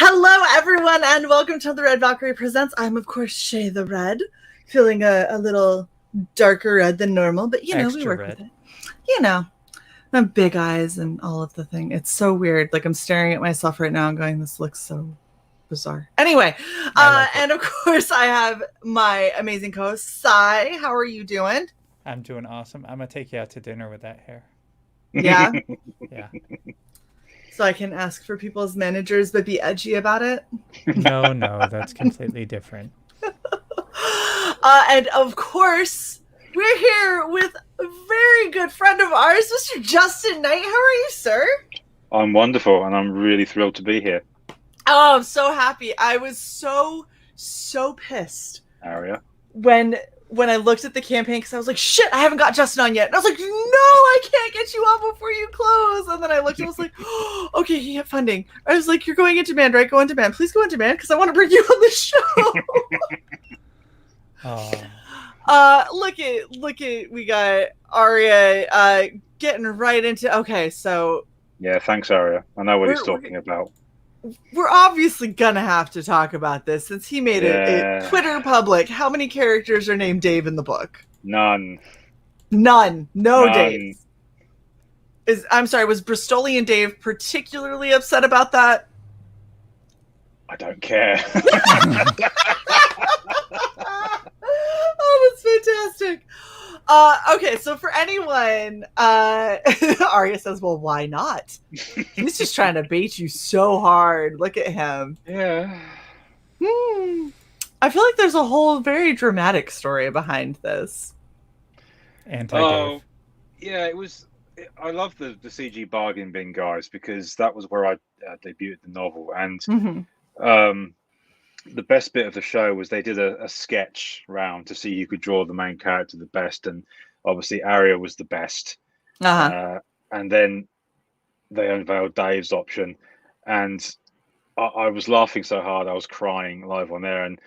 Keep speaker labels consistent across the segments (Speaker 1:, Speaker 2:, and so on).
Speaker 1: Hello, everyone, and welcome to the Red Valkyrie Presents. I'm, of course, Shae the Red, feeling a little darker red than normal, but, you know, we work with it. You know, my big eyes and all of the thing. It's so weird. Like, I'm staring at myself right now and going, this looks so bizarre. Anyway, and, of course, I have my amazing co-host, CY. How are you doing?
Speaker 2: I'm doing awesome. I'm going to take you out to dinner with that hair.
Speaker 1: Yeah?
Speaker 2: Yeah.
Speaker 1: So I can ask for people's managers, but be edgy about it?
Speaker 2: No, that's completely different.
Speaker 1: And of course, we're here with a very good friend of ours, Mr. Justin Knight. How are you, sir?
Speaker 3: I'm wonderful, and I'm really thrilled to be here.
Speaker 1: Oh, I'm so happy. I was so pissed.
Speaker 3: Aria.
Speaker 1: When I looked at the campaign, because I was like, shit, I haven't got Justin on yet. And I was like, no, I can't get you on before you close. And then I looked and I was like, oh, okay, he had funding. I was like, you're going into demand, right? Go into demand. Please go into demand, because I want to bring you on the show. Look at, we got Aria getting right into, okay, so.
Speaker 3: Yeah, thanks, Aria. I know what he's talking about.
Speaker 1: We're obviously gonna have to talk about this since he made it Twitter public. How many characters are named Dave in the book?
Speaker 3: None.
Speaker 1: No Dave. I'm sorry, was Bristolian Dave particularly upset about that?
Speaker 3: I don't care.
Speaker 1: Oh, that's fantastic. Okay, so for anyone, Arya says, well, why not? He's just trying to bait you so hard. Look at him.
Speaker 3: Yeah.
Speaker 1: I feel like there's a whole very dramatic story behind this.
Speaker 2: Anti-Dave.
Speaker 3: Yeah, it was. I love the CG bargain bin, guys, because that was where I debuted the novel. And the best bit of the show was they did a sketch round to see who could draw the main character the best, and obviously Aria was the best. And then they unveiled Dave's option, and I was laughing so hard I was crying live on there. And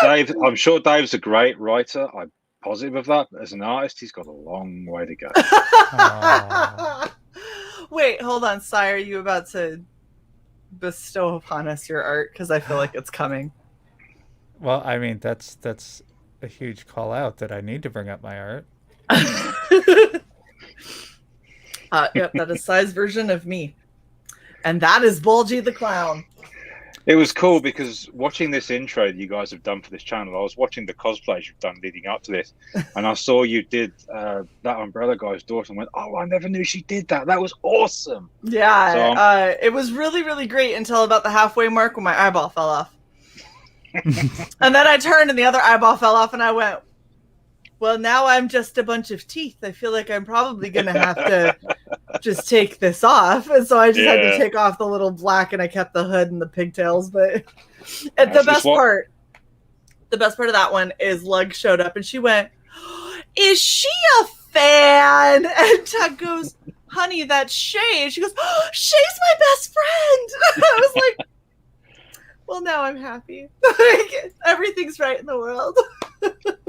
Speaker 3: Dave, I'm sure Dave's a great writer. I'm positive of that. But as an artist, he's got a long way to go.
Speaker 1: Wait, hold on, Sai. Are you about to bestow upon us your art? Because I feel like it's coming.
Speaker 2: Well, I mean, that's a huge call out that I need to bring up my art.
Speaker 1: Yep, that is Sai's version of me. And that is Bulgy the Clown.
Speaker 3: It was cool because watching this intro that you guys have done for this channel, I was watching the cosplays you've done leading up to this, and I saw you did that Umbrella Guy's daughter and went, oh, I never knew she did that. That was awesome.
Speaker 1: Yeah, it was really, really great until about the halfway mark when my eyeball fell off. And then I turned and the other eyeball fell off and I went, well, now I'm just a bunch of teeth. I feel like I'm probably going to have to just take this off. And so I just had to take off the little black, and I kept the hood and the pigtails. But the best part of that one is Lug showed up and she went, is she a fan? And Tug goes, honey, that's Shae. And she goes, oh, Shae's my best friend. I was like, well, now I'm happy. Everything's right in the world.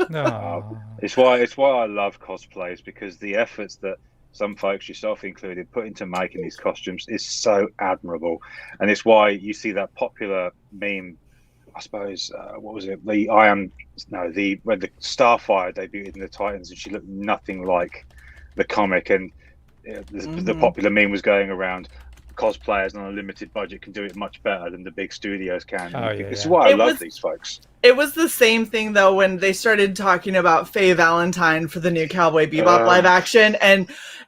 Speaker 2: No.
Speaker 3: It's why I love cosplays, because the efforts that some folks, yourself included, put into making these costumes is so admirable. And it's why you see that popular meme, I suppose, what was it? When the Starfire debuted in the Titans and she looked nothing like the comic, and the popular meme was going around, cosplayers on a limited budget can do it much better than the big studios can.
Speaker 2: Oh, yeah,
Speaker 3: This is
Speaker 2: yeah.
Speaker 3: why I love these folks.
Speaker 1: It was the same thing though when they started talking about Faye Valentine for the new Cowboy Bebop live action, and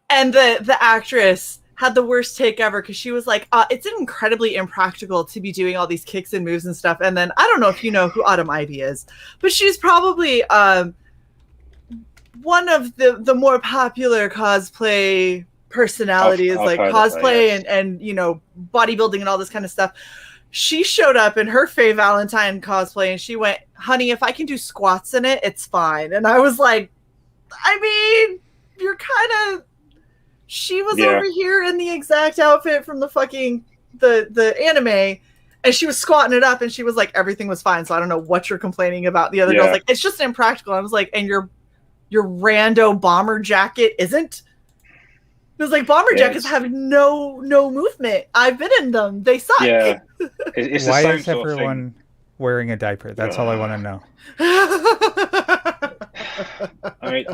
Speaker 1: the actress had the worst take ever because she was like, it's incredibly impractical to be doing all these kicks and moves and stuff. And then I don't know if you know who Autumn Ivy is, but she's probably one of the more popular cosplay personalities, like cosplay and you know, bodybuilding and all this kind of stuff. She showed up in her Faye Valentine cosplay and she went, honey, if I can do squats in it, it's fine. And I was like, I mean, you're kind of, she was over here in the exact outfit from the fucking, the anime, and she was squatting it up and she was like, everything was fine. So I don't know what you're complaining about. The other girl's like, it's just impractical. I was like, and your rando bomber jacket isn't? It was like, bomber jackets have no movement. I've been in them. They suck.
Speaker 3: Yeah. It's the
Speaker 2: Why
Speaker 3: same
Speaker 2: is
Speaker 3: sort of
Speaker 2: everyone wearing a diaper? That's all I want to know.
Speaker 3: I mean,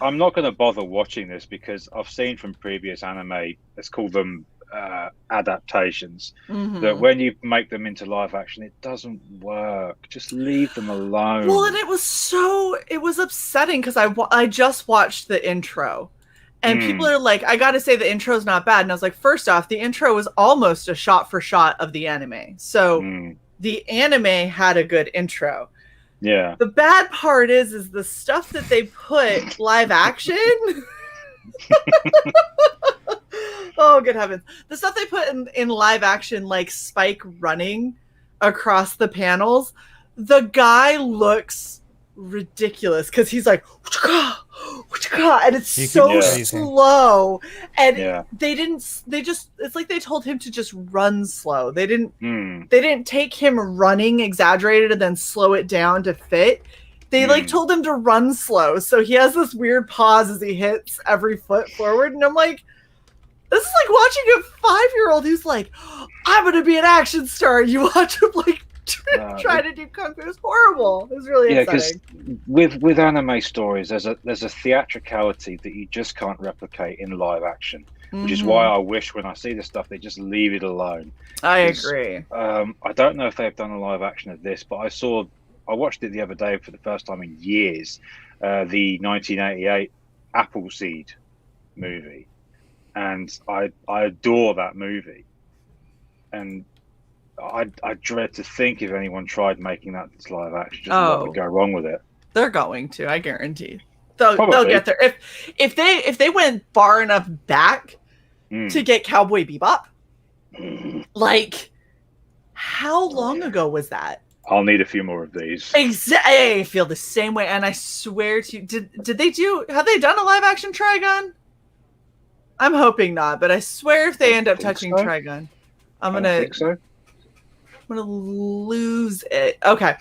Speaker 3: I'm not going to bother watching this because I've seen from previous anime, let's call them adaptations, that when you make them into live action, it doesn't work. Just leave them alone.
Speaker 1: Well, and it was upsetting because I just watched the intro. And people are like, I got to say the intro's not bad. And I was like, first off, the intro was almost a shot for shot of the anime. So the anime had a good intro.
Speaker 3: Yeah.
Speaker 1: The bad part is the stuff that they put live action. Oh, good heavens. The stuff they put in live action, like Spike running across the panels, the guy looks ridiculous because he's like, and it's so slow, and it's like they told him to just run slow. They didn't take him running exaggerated and then slow it down to fit. They like told him to run slow, so he has this weird pause as he hits every foot forward, and I'm like, this is like watching a 5-year-old who's like, I'm gonna be an action star. You watch him like try to do kung fu. It was horrible. It was really upsetting.
Speaker 3: Because with anime stories, there's a theatricality that you just can't replicate in live action, which is why I wish when I see this stuff they just leave it alone.
Speaker 1: I agree.
Speaker 3: I don't know if they've done a live action of this, but I watched it the other day for the first time in years, the 1988 Appleseed movie, and I adore that movie, and I dread to think if anyone tried making that as live action, just what would go wrong with it.
Speaker 1: They're going to, I guarantee. They'll get there. If they went far enough back to get Cowboy Bebop, like, how long ago was that?
Speaker 3: I'll need a few more of these.
Speaker 1: Exactly. I feel the same way, and I swear to you, have they done a live action Trigun? I'm hoping not, but I swear if they end up touching Trigun, I'm gonna lose it. Okay.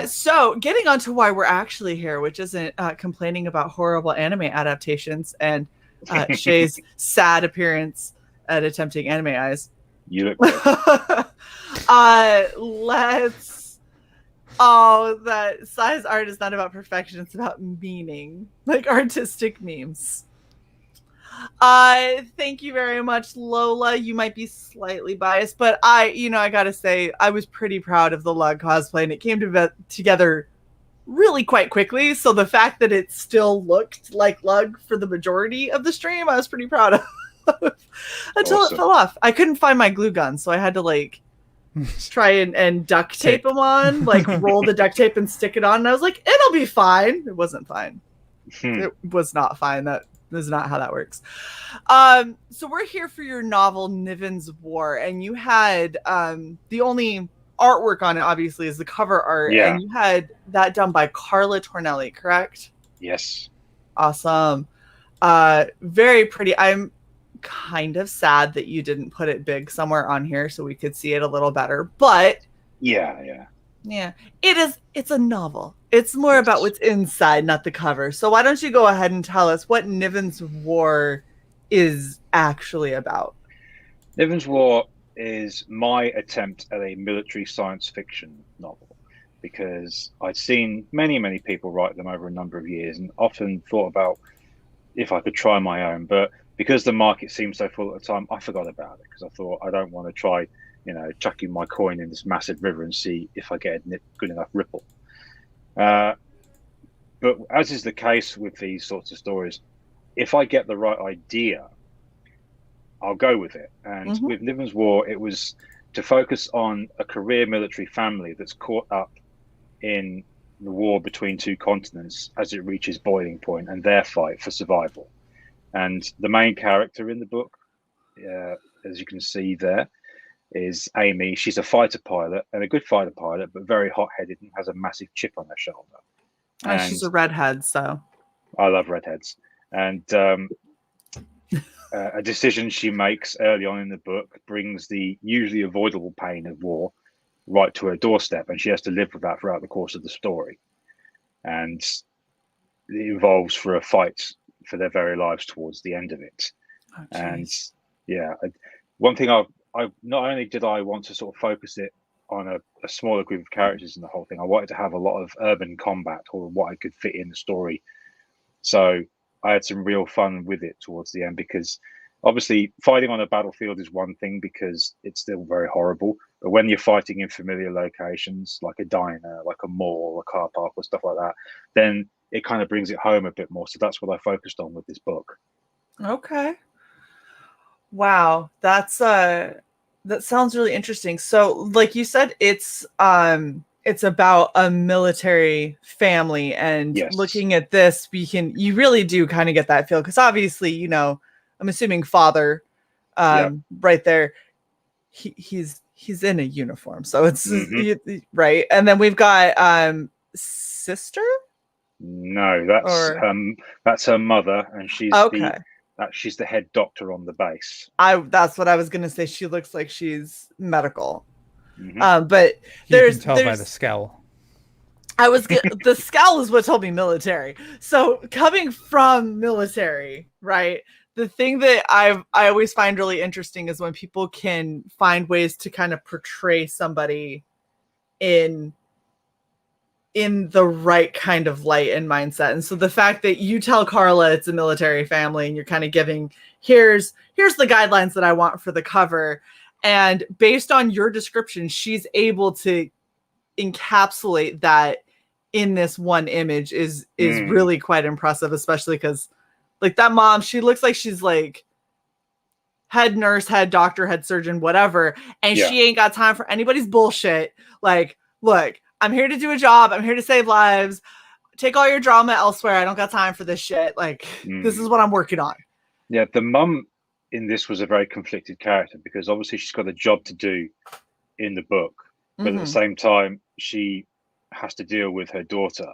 Speaker 1: So getting on to why we're actually here, which isn't complaining about horrible anime adaptations and Shae's sad appearance at attempting anime eyes.
Speaker 3: You look
Speaker 1: that size art is not about perfection, it's about meaning, like artistic memes. Thank you very much, Lola. You might be slightly biased, but I gotta say, I was pretty proud of the Lug cosplay, and it came together really quite quickly. So the fact that it still looked like Lug for the majority of the stream, I was pretty proud of. Until it fell off. I couldn't find my glue gun, so I had to like try and duct tape them on, like roll the duct tape and stick it on. And I was like, it'll be fine. It wasn't fine. It was not fine. That is not how that works. So we're here for your novel Nivens War, and you had the only artwork on it obviously is the cover art, and you had that done by Carla Tornelli, correct?
Speaker 3: Yes.
Speaker 1: Awesome. Very pretty. I'm kind of sad that you didn't put it big somewhere on here so we could see it a little better, but yeah, it's a novel. It's more about what's inside, not the cover. So why don't you go ahead and tell us what Nivens War is actually about?
Speaker 3: Nivens War is my attempt at a military science fiction novel, because I'd seen many people write them over a number of years and often thought about if I could try my own. But because the market seemed so full at the time, I forgot about it because I thought I don't want to try, chucking my coin in this massive river and see if I get a good enough ripple. But as is the case with these sorts of stories, if I get the right idea, I'll go with it. And with Nivens War, it was to focus on a career military family that's caught up in the war between two continents as it reaches boiling point and their fight for survival. And the main character in the book, as you can see there, is Amy. She's a fighter pilot, and a good fighter pilot, but very hot-headed and has a massive chip on her shoulder.
Speaker 1: And she's a redhead, so.
Speaker 3: I love redheads. And a decision she makes early on in the book brings the usually avoidable pain of war right to her doorstep, and she has to live with that throughout the course of the story. And it involves for a fight for their very lives towards the end of it.
Speaker 1: Oh,
Speaker 3: and yeah, one thing I not only did I want to sort of focus it on a smaller group of characters in the whole thing, I wanted to have a lot of urban combat or what I could fit in the story. So I had some real fun with it towards the end, because obviously fighting on a battlefield is one thing because it's still very horrible. But when you're fighting in familiar locations like a diner, like a mall, a car park or stuff like that, then it kind of brings it home a bit more. So that's what I focused on with this book.
Speaker 1: Okay. Wow. That sounds really interesting. So like you said, it's about a military family, and
Speaker 3: yes.
Speaker 1: Looking at this, you really do kind of get that feel, because obviously, I'm assuming father, right there, he's in a uniform, so it's right. And then we've got sister.
Speaker 3: No, that's her mother, and she's she's the head doctor on the base.
Speaker 1: That's what I was gonna say. She looks like she's medical.
Speaker 2: You
Speaker 1: But
Speaker 2: can tell by the scowl.
Speaker 1: The scowl is what told me military. So coming from military, right? The thing that I always find really interesting is when people can find ways to kind of portray somebody in the right kind of light and mindset. And so the fact that you tell Carla it's a military family, and you're kind of giving, here's the guidelines that I want for the cover. And based on your description, she's able to encapsulate that in this one image is really quite impressive, especially because like that mom, she looks like she's like head nurse, head doctor, head surgeon, whatever. And she ain't got time for anybody's bullshit. Like, look, I'm here to do a job. I'm here to save lives. Take all your drama elsewhere. I don't got time for this shit. Like, this is what I'm working on.
Speaker 3: Yeah, the mum in this was a very conflicted character, because obviously she's got a job to do in the book, but at the same time she has to deal with her daughter.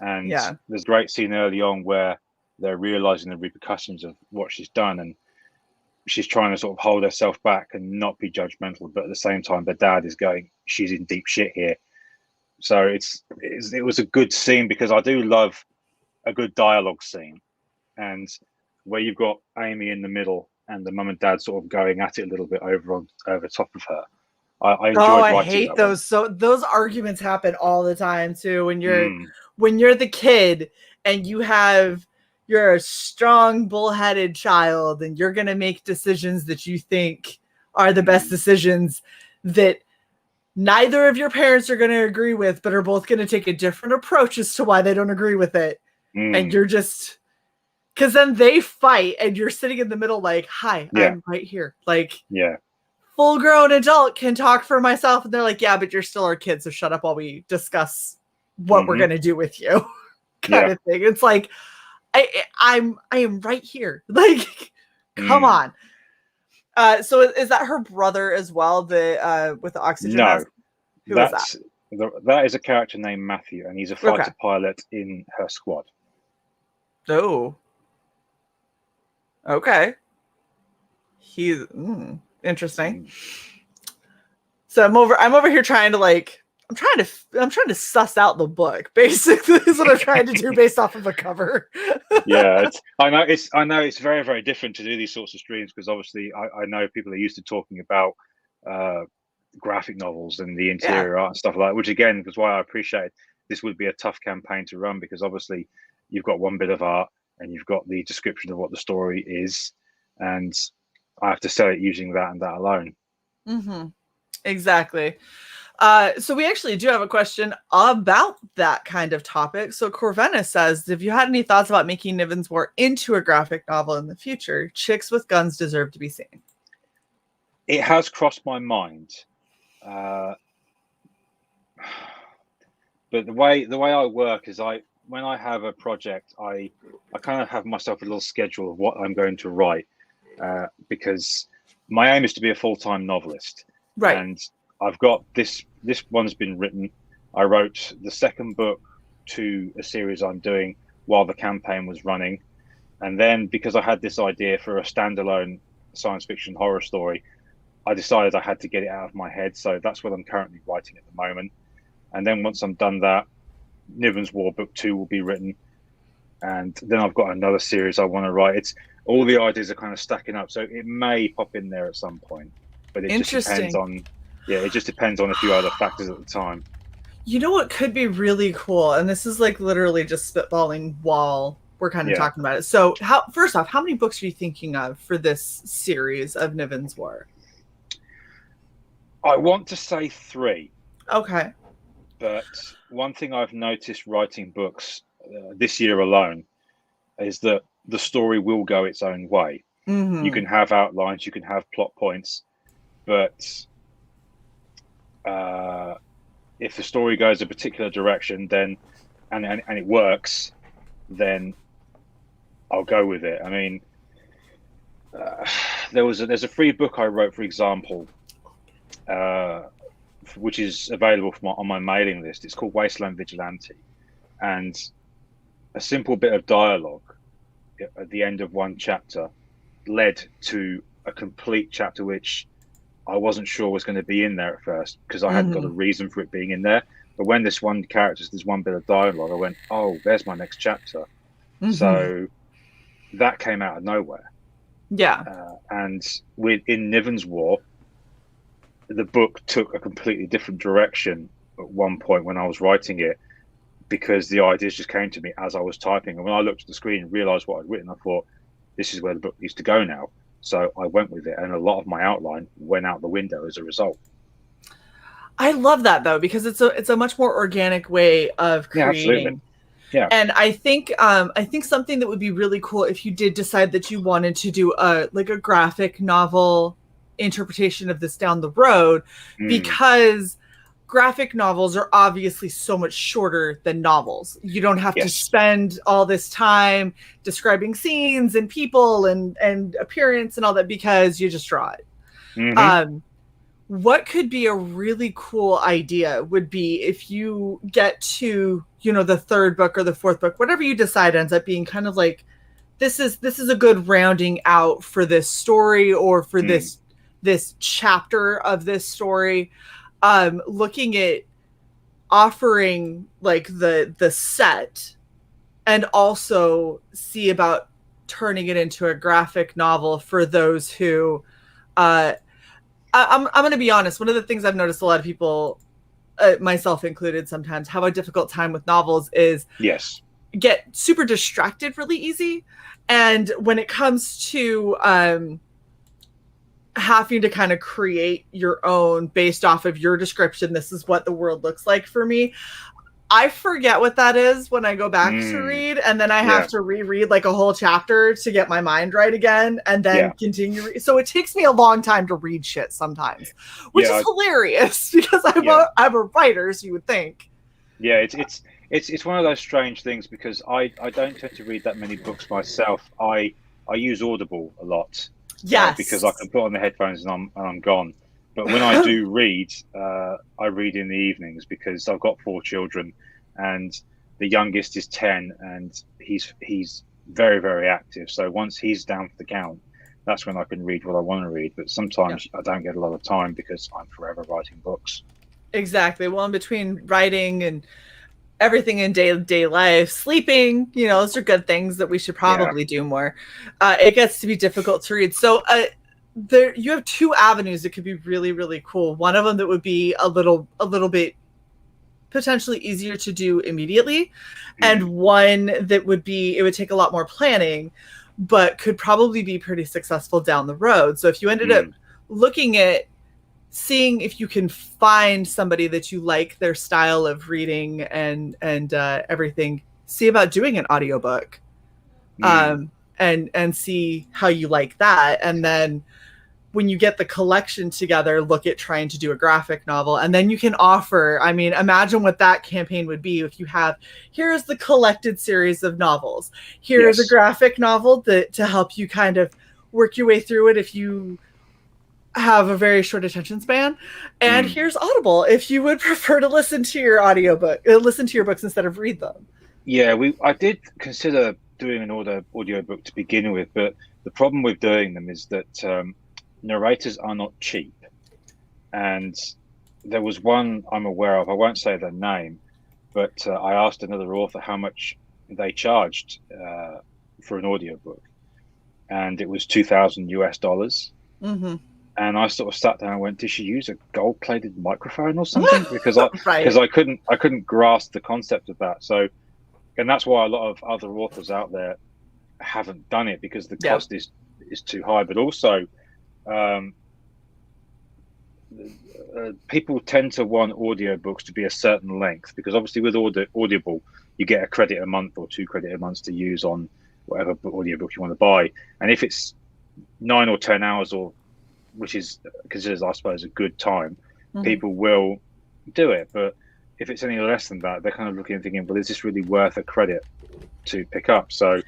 Speaker 3: And there's a great scene early on where they're realizing the repercussions of what she's done, and she's trying to sort of hold herself back and not be judgmental, but at the same time the dad is going, she's in deep shit here. So it was a good scene, because I do love a good dialogue scene, and where you've got Amy in the middle and the mum and dad sort of going at it a little bit over top of her. I enjoyed writing
Speaker 1: I hate those. So those arguments happen all the time too. When you're the kid and you're a strong bullheaded child, and you're gonna make decisions that you think are the best decisions that neither of your parents are gonna agree with, but are both gonna take a different approach as to why they don't agree with it. And you're just, because then they fight and you're sitting in the middle like, hi, I'm right here. Like, full grown adult can talk for myself. And they're like, yeah, but you're still our kid, so shut up while we discuss what we're going to do with you kind of thing. It's like, I am right here. Like, come on. So is that her brother as well, with the oxygen mask? Who is that?
Speaker 3: That is a character named Matthew, and he's a fighter pilot in her squad.
Speaker 1: Oh. Okay. He's interesting. So I'm over here trying to I'm trying to suss out the book, basically, is what I'm trying to do based off of a cover.
Speaker 3: I know it's very, very different to do these sorts of streams, because obviously I know people are used to talking about graphic novels and the interior art and stuff like that, which again is why I appreciate this would be a tough campaign to run, because obviously you've got one bit of art and you've got the description of what the story is, and I have to sell it using that and that alone.
Speaker 1: Mm-hmm. Exactly. So we actually do have a question about that kind of topic. So Corvena says, have you had any thoughts about making Nivens War into a graphic novel in the future? Chicks with guns deserve to be seen.
Speaker 3: It has crossed my mind. But the way I work is when I have a project, I kind of have myself a little schedule of what I'm going to write, because my aim is to be a full-time novelist.
Speaker 1: Right.
Speaker 3: And I've got this one's been written. I wrote the second book to a series I'm doing while the campaign was running. And then because I had this idea for a standalone science fiction horror story, I decided I had to get it out of my head. So that's what I'm currently writing at the moment. And then once I'm done that, Nivens War Book 2 will be written. And then I've got another series I want to write. It's all the ideas are kind of stacking up. So it may pop in there at some point. But it just depends on it just depends on a few other factors at the time.
Speaker 1: You know what could be really cool, and this is like literally just spitballing while we're kind of talking about it. So first off, how many books are you thinking of for this series of Nivens War?
Speaker 3: I want to say 3.
Speaker 1: Okay.
Speaker 3: But one thing I've noticed writing books this year alone is that the story will go its own way.
Speaker 1: Mm-hmm.
Speaker 3: You can have outlines, you can have plot points, but if the story goes a particular direction, then and it works, then I'll go with it. I mean, there's a free book I wrote, for example, which is available on my mailing list. It's called Wasteland Vigilante, and a simple bit of dialogue at the end of one chapter led to a complete chapter which I wasn't sure was going to be in there at first because I hadn't got a reason for it being in there. But when there's one bit of dialogue, I went, oh, there's my next chapter. Mm-hmm. So that came out of nowhere.
Speaker 1: Yeah.
Speaker 3: And in Nivens War, the book took a completely different direction at one point when I was writing it, because the ideas just came to me as I was typing. And when I looked at the screen and realized what I'd written, I thought, this is where the book needs to go now. So I went with it, and a lot of my outline went out the window as a result.
Speaker 1: I love that, though, because it's a much more organic way of creating.
Speaker 3: Yeah, absolutely. Yeah.
Speaker 1: And I think something that would be really cool if you did decide that you wanted to do a graphic novel interpretation of this down the road, because graphic novels are obviously so much shorter than novels. You don't have to spend all this time describing scenes and people and appearance and all that, because you just draw it. Mm-hmm. What could be a really cool idea would be if you get to, the third book or the fourth book, whatever you decide ends up being kind of like, this is a good rounding out for this story or for this chapter of this story. Looking at offering like the set, and also see about turning it into a graphic novel for those who, I'm going to be honest. One of the things I've noticed a lot of people, myself included, sometimes have a difficult time with novels is get super distracted really easy. And when it comes to having to kind of create your own based off of your description, this is what the world looks like for me, I forget what that is when I go back to read, and then I have to reread like a whole chapter to get my mind right again, and then continue. So it takes me a long time to read shit sometimes, which is hilarious because I'm a writer, so you would think.
Speaker 3: Yeah, it's one of those strange things, because I don't tend to read that many books myself. I use Audible a lot.
Speaker 1: Yes,
Speaker 3: because I can put on the headphones and I'm gone. But when I do read, I read in the evenings, because I've got 4 children, and the youngest is 10, and he's very, very active. So once he's down for the count, that's when I can read what I want to read. But sometimes I don't get a lot of time because I'm forever writing books.
Speaker 1: Exactly. Well, in between writing and everything in day life, sleeping, those are good things that we should probably do more. It gets to be difficult to read. So you have 2 avenues that could be really, really cool. One of them that would be a little bit potentially easier to do immediately, and one that it would take a lot more planning, but could probably be pretty successful down the road. So if you ended up looking at seeing if you can find somebody that you like their style of reading and everything, see about doing an audiobook, and see how you like that. And then when you get the collection together, look at trying to do a graphic novel. And then you can offer, I mean, imagine what that campaign would be if you have, here's the collected series of novels. Here's a graphic novel to help you kind of work your way through it if you have a very short attention span. And here's Audible if you would prefer to listen to your listen to your books instead of read them.
Speaker 3: Yeah, I did consider doing an audiobook to begin with, but the problem with doing them is that narrators are not cheap. And there was one I'm aware of, I won't say their name, but I asked another author how much they charged for an audiobook, and it was $2,000 US. And I sort of sat down and went, did she use a gold-plated microphone or something? Because I couldn't grasp the concept of that. So, and that's why a lot of other authors out there haven't done it, because the cost is too high. But also, people tend to want audiobooks to be a certain length, because obviously with Audible, you get a credit a month or 2 credit a month to use on whatever audiobook you want to buy. And if it's 9 or 10 hours, or which is considered, I suppose, a good time, people will do it. But if it's any less than that, they're kind of looking and thinking, well, is this really worth a credit to pick up? So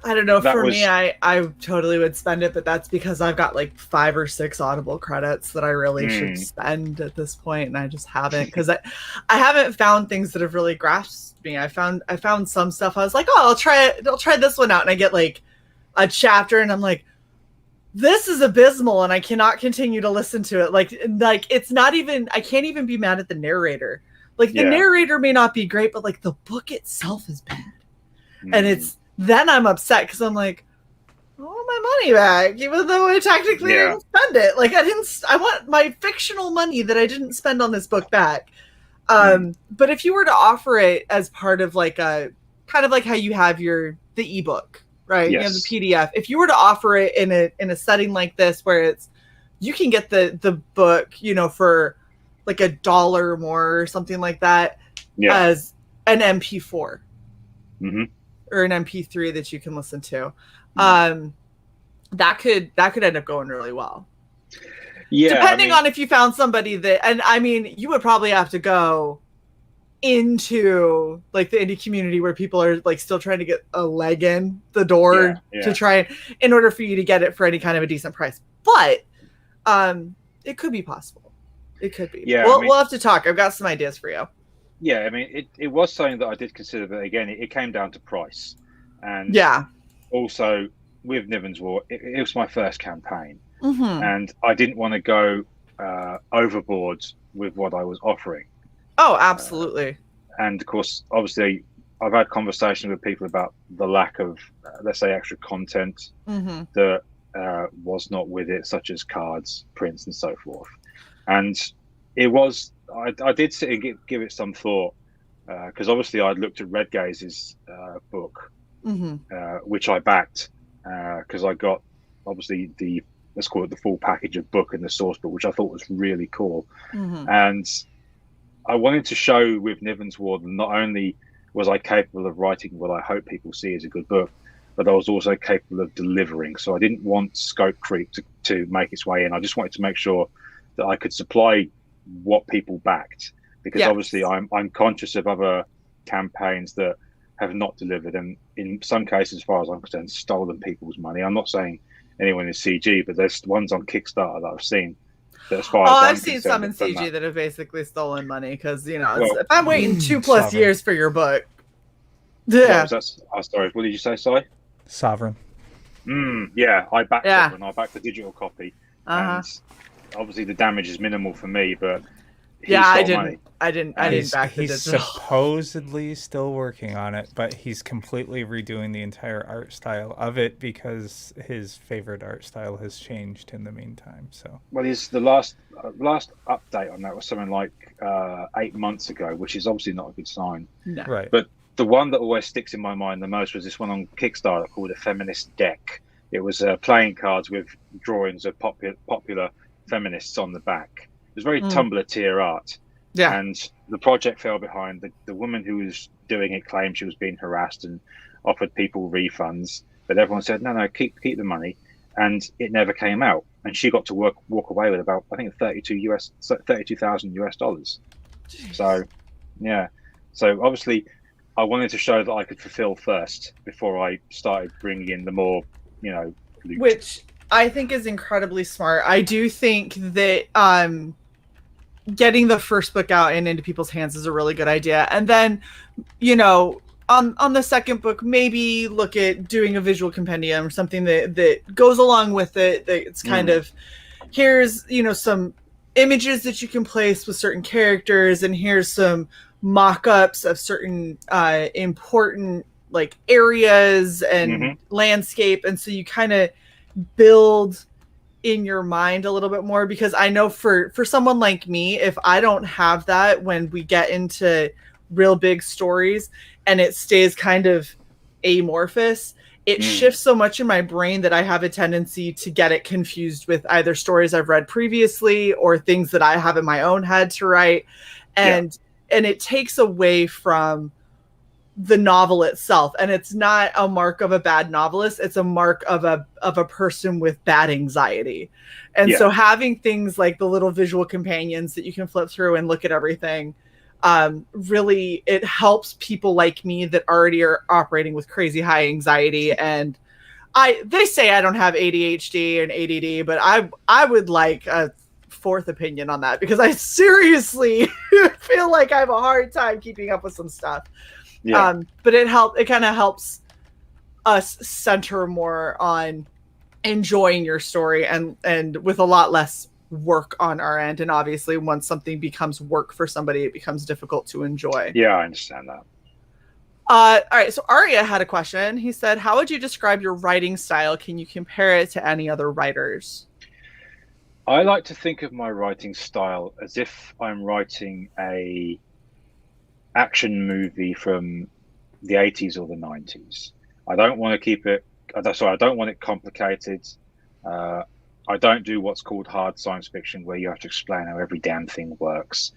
Speaker 1: I don't know. For me, I totally would spend it, but that's because I've got like 5 or 6 Audible credits that I really should spend at this point, and I just haven't, because I haven't found things that have really grasped me. I found some stuff I was like, oh, I'll try this one out, and I get like a chapter and I'm like, this is abysmal, and I cannot continue to listen to it. Like it's not even, I can't even be mad at the narrator. Like the narrator may not be great, but like the book itself is bad. And then I'm upset because I'm like, I want my money back, even though I technically didn't spend it. Like I want my fictional money that I didn't spend on this book back. But if you were to offer it as part of like a, kind of like how you have the ebook, right? You have the PDF. If you were to offer it in a setting like this, where you can get the book, for like $1 more or something like that, as an MP4 or an MP3 that you can listen to, that could end up going really well. Yeah, depending on if you found somebody that, and I mean, you would probably have to go into like the indie community where people are like still trying to get a leg in the door to try in order for you to get it for any kind of a decent price. But it could be possible. It could be. Yeah, we'll have to talk. I've got some ideas for you.
Speaker 3: Yeah, I mean, it was something that I did consider, but again, it came down to price. And also with Nivens War, it was my first campaign, and I didn't want to go overboard with what I was offering.
Speaker 1: Oh, absolutely.
Speaker 3: And of course, obviously, I've had conversations with people about the lack of, let's say, extra content that was not with it, such as cards, prints, and so forth. And it was, I did sit and give it some thought, because obviously I'd looked at Redgaze's book, which I backed, because I got obviously let's call it the full package of book and the source book, which I thought was really cool. And I wanted to show with Nivens War that not only was I capable of writing what I hope people see as a good book, but I was also capable of delivering. So I didn't want scope creep to make its way in. I just wanted to make sure that I could supply what people backed, because obviously I'm conscious of other campaigns that have not delivered, and in some cases, as far as I'm concerned, stolen people's money. I'm not saying anyone in CG, but there's ones on Kickstarter that I've seen. As far as
Speaker 1: I've seen some in CG that have basically stolen money, because if I'm waiting 2+ years for your book,
Speaker 3: sorry, what did you say? Sorry,
Speaker 2: Sovereign.
Speaker 3: I backed it when I backed the digital copy, and obviously the damage is minimal for me, but I didn't back the digital.
Speaker 2: He's supposedly still working on it, but he's completely redoing the entire art style of it because his favorite art style has changed in the meantime. So,
Speaker 3: well, the last update on that was something like 8 months ago, which is obviously not a good sign.
Speaker 1: No.
Speaker 2: Right.
Speaker 3: But the one that always sticks in my mind the most was this one on Kickstarter called A Feminist Deck. It was playing cards with drawings of popular feminists on the back. It was very Tumblr tier art.
Speaker 1: Yeah.
Speaker 3: And the project fell behind. The woman who was doing it claimed she was being harassed and offered people refunds. But everyone said, no, keep the money. And it never came out. And she got to walk away with about, I think, $32,000. So, yeah. So obviously, I wanted to show that I could fulfill first before I started bringing in the more, loot.
Speaker 1: Which I think is incredibly smart. I do think that getting the first book out and into people's hands is a really good idea. And then, on the second book, maybe look at doing a visual compendium or something that goes along with it. It's kind of, here's, some images that you can place with certain characters, and here's some mock-ups of certain important like areas and landscape. And so you kind of build in your mind a little bit more, because I know for someone like me, if I don't have that when we get into real big stories and it stays kind of amorphous, it shifts so much in my brain that I have a tendency to get it confused with either stories I've read previously or things that I have in my own head to write. And it takes away from the novel itself. And it's not a mark of a bad novelist. It's a mark of a person with bad anxiety. And so having things like the little visual companions that you can flip through and look at everything, really, it helps people like me that already are operating with crazy high anxiety. And they say I don't have ADHD and ADD, but I would like a fourth opinion on that, because I seriously feel like I have a hard time keeping up with some stuff. But it kind of helps us center more on enjoying your story and with a lot less work on our end. And obviously once something becomes work for somebody, it becomes difficult to enjoy.
Speaker 3: Yeah, I understand that.
Speaker 1: All right, so Arya had a question. He said, how would you describe your writing style? Can you compare it to any other writers?
Speaker 3: I like to think of my writing style as if I'm writing a action movie from the 80s or the 90s. I don't want to keep it, I don't want it complicated. I don't do what's called hard science fiction, where you have to explain how every damn thing works.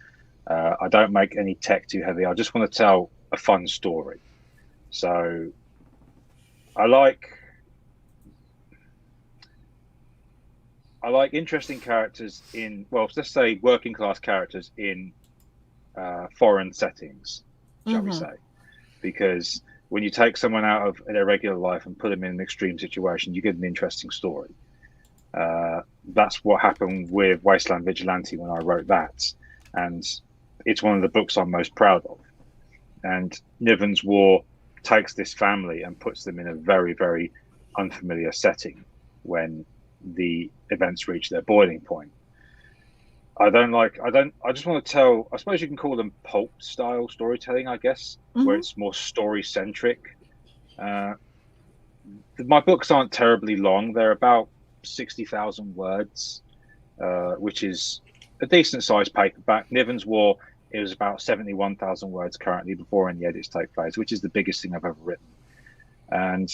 Speaker 3: I don't make any tech too heavy. I just want to tell a fun story. So I like interesting characters in, well, let's say working class characters in foreign settings, shall we say, because when you take someone out of their regular life and put them in an extreme situation, you get an interesting story. That's what happened with Wasteland Vigilante when I wrote that, and it's one of the books I'm most proud of. And Nivens War takes this family and puts them in a very, very unfamiliar setting when the events reach their boiling point. I just want to tell, I suppose you can call them pulp style storytelling, I guess, where it's more story centric. My books aren't terribly long. They're about 60,000 words, which is a decent sized paperback. Nivens War is about 71,000 words currently before any edits take place, which is the biggest thing I've ever written. And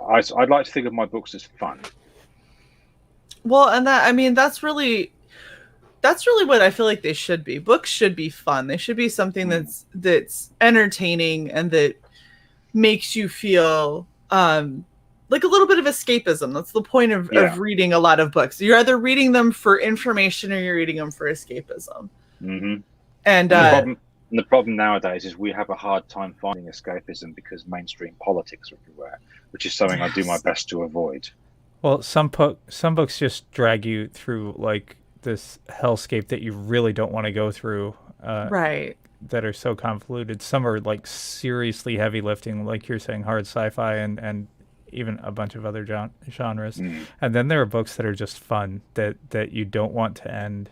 Speaker 3: I'd like to think of my books as fun.
Speaker 1: Well, and that's really what I feel like they should be. Books should be fun. They should be something that's entertaining and that makes you feel like a little bit of escapism. That's the point of reading a lot of books. You're either reading them for information or you're reading them for escapism. And
Speaker 3: the problem nowadays is we have a hard time finding escapism because mainstream politics are everywhere, which is something I do my best to avoid.
Speaker 2: Well, some books just drag you through like this hellscape that you really don't want to go through.
Speaker 1: Right.
Speaker 2: That are so convoluted. Some are like seriously heavy lifting, like you're saying, hard sci-fi and even a bunch of other genres. And then there are books that are just fun that you don't want to end.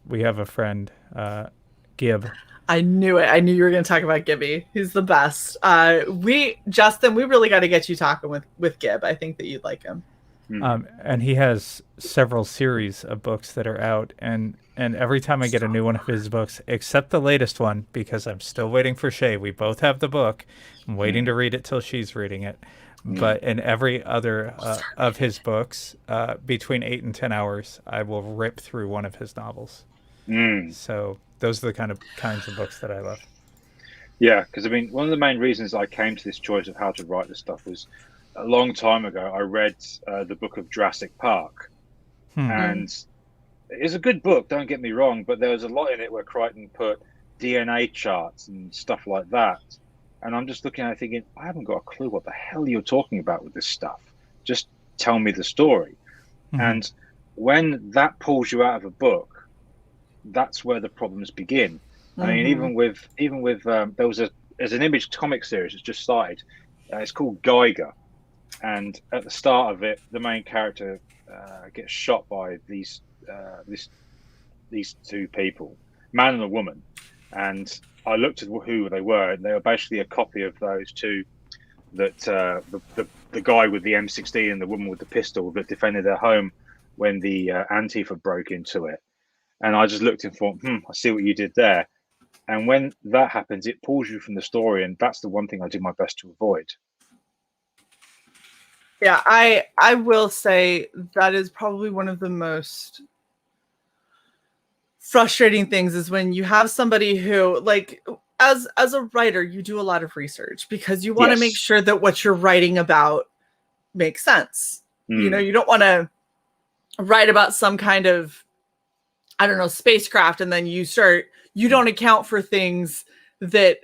Speaker 2: We have a friend, Gib.
Speaker 1: I knew it. I knew you were going to talk about Gibby. He's the best. Justin, we really got to get you talking with Gib. I think that you'd like him.
Speaker 2: And he has several series of books that are out, and every time I get a new one of his books, except the latest one, because I'm still waiting for Shae. We both have the book. I'm waiting to read it till she's reading it. But in every other of his books, between 8 and 10 hours, I will rip through one of his novels. So those are the kinds of books that I love.
Speaker 3: Yeah, because I mean, one of the main reasons I came to this choice of how to write this stuff was a long time ago. I read the book of Jurassic Park, and it's a good book. Don't get me wrong, but there was a lot in it where Crichton put DNA charts and stuff like that, and I'm just looking at it thinking, I haven't got a clue what the hell you're talking about with this stuff. Just tell me the story. And when that pulls you out of a book, that's where the problems begin. I mean, even with there's an Image comic series that's just started. It's called Geiger, and at the start of it, the main character gets shot by these two people, man and a woman. And I looked at who they were, and they were basically a copy of those two. That the guy with the M16 and the woman with the pistol that defended their home when the Antifa broke into it. And I just looked and thought, I see what you did there. And when that happens, it pulls you from the story, and that's the one thing I do my best to avoid.
Speaker 1: Yeah, I will say that is probably one of the most frustrating things is when you have somebody who, like, as a writer, you do a lot of research because you want to make sure that what you're writing about makes sense. You know, you don't want to write about some kind of, I don't know, spacecraft, and then you don't account for things that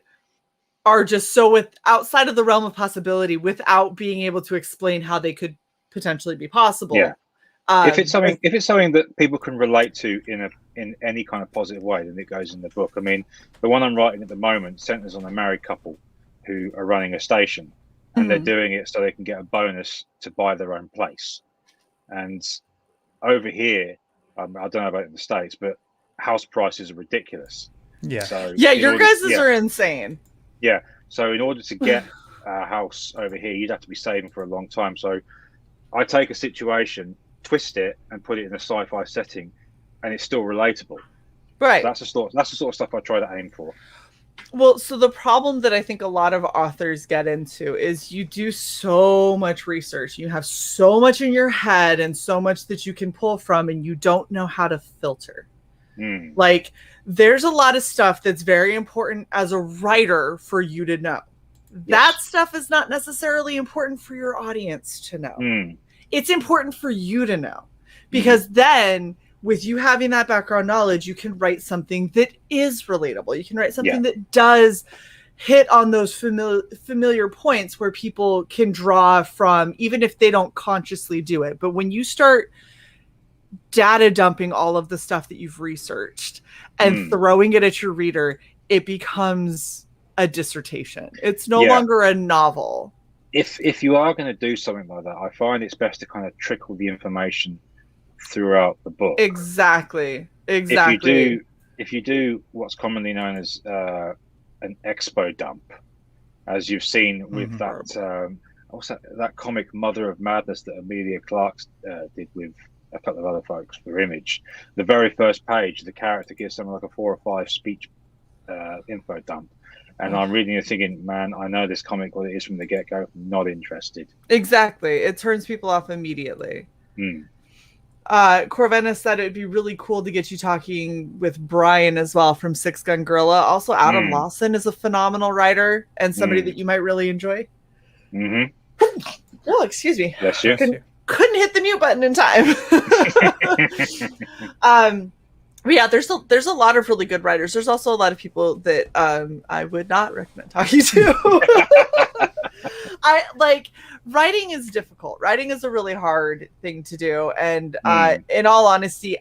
Speaker 1: are just so outside of the realm of possibility without being able to explain how they could potentially be possible.
Speaker 3: Yeah. If it's something that people can relate to in any kind of positive way, then it goes in the book. I mean, the one I'm writing at the moment centers on a married couple who are running a station, and they're doing it so they can get a bonus to buy their own place. And over here, I don't know about in the States, but house prices are ridiculous.
Speaker 2: Yeah.
Speaker 3: So
Speaker 1: your guys' are insane.
Speaker 3: Yeah. So in order to get a house over here, you'd have to be saving for a long time. So I take a situation, twist it, and put it in a sci-fi setting, and it's still relatable.
Speaker 1: Right.
Speaker 3: So that's the sort of stuff I try to aim for.
Speaker 1: Well, so the problem that I think a lot of authors get into is you do so much research. You have so much in your head and so much that you can pull from, and you don't know how to filter. Like, there's a lot of stuff that's very important as a writer for you to know. That stuff is not necessarily important for your audience to know. It's important for you to know, because then with you having that background knowledge, you can write something that is relatable. You can write something that does hit on those familiar points where people can draw from, even if they don't consciously do it. But when you start data dumping all of the stuff that you've researched and throwing it at your reader, it becomes a dissertation. It's no longer a novel.
Speaker 3: If you are going to do something like that, I find it's best to kind of trickle the information throughout the book. Exactly. If you do what's commonly known as an expo dump, as you've seen with that comic Mother of Madness that Amelia Clark did with a couple of other folks for Image. The very first page, the character gives something like a 4 or 5 speech info dump. And I'm reading it thinking, man, I know this comic what it is from the get-go. I'm not interested.
Speaker 1: Exactly. It turns people off immediately. Corvina said it would be really cool to get you talking with Brian as well from Six Gun Gorilla. Also, Adam Lawson is a phenomenal writer and somebody that you might really enjoy. Oh, excuse me.
Speaker 3: Bless you.
Speaker 1: Couldn't hit the mute button in time. But yeah, there's a lot of really good writers. There's also a lot of people that I would not recommend talking to. Writing is difficult. Writing is a really hard thing to do. And in all honesty,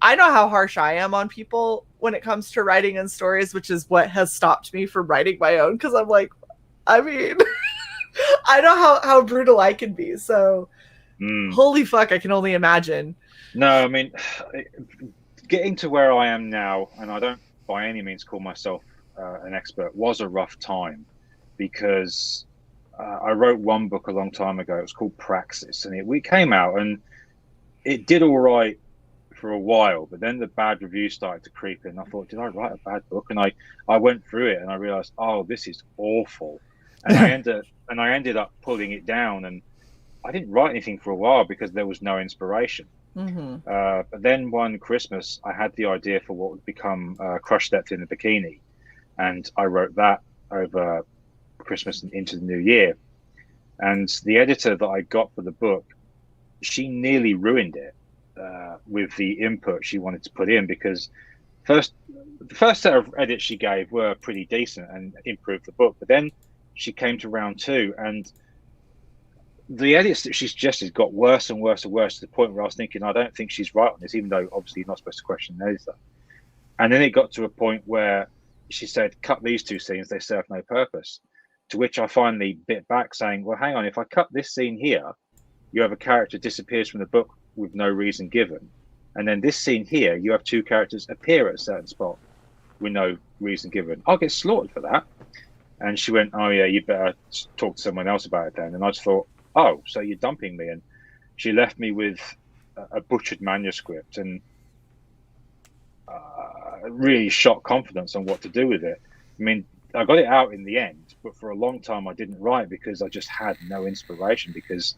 Speaker 1: I know how harsh I am on people when it comes to writing and stories, which is what has stopped me from writing my own. Because I'm like, I mean, I know how brutal I can be. So holy fuck, I can only imagine.
Speaker 3: No, I mean, getting to where I am now, and I don't by any means call myself an expert, was a rough time because I wrote one book a long time ago. It was called Praxis, and we came out and it did all right for a while, but then the bad reviews started to creep in. I thought, did I write a bad book? And I went through it and I realized, oh, this is awful. And I ended up pulling it down, and I didn't write anything for a while because there was no inspiration. But then one Christmas, I had the idea for what would become Crush Stepped in the Bikini, and I wrote that over Christmas and into the new year. And the editor that I got for the book, she nearly ruined it with the input she wanted to put in, because the first set of edits she gave were pretty decent and improved the book, but then she came to round 2 and the edits that she suggested got worse and worse and worse, to the point where I was thinking, I don't think she's right on this, even though obviously you're not supposed to question an editor. And then it got to a point where she said, cut these 2 scenes, they serve no purpose. To which I finally bit back, saying, well, hang on, if I cut this scene here, you have a character disappears from the book with no reason given. And then this scene here, you have 2 characters appear at a certain spot with no reason given. I'll get slaughtered for that. And she went, oh yeah, you better talk to someone else about it then. And I just thought, oh, so you're dumping me. And she left me with a butchered manuscript and really shot confidence on what to do with it. I mean, I got it out in the end, but for a long time I didn't write because I just had no inspiration, because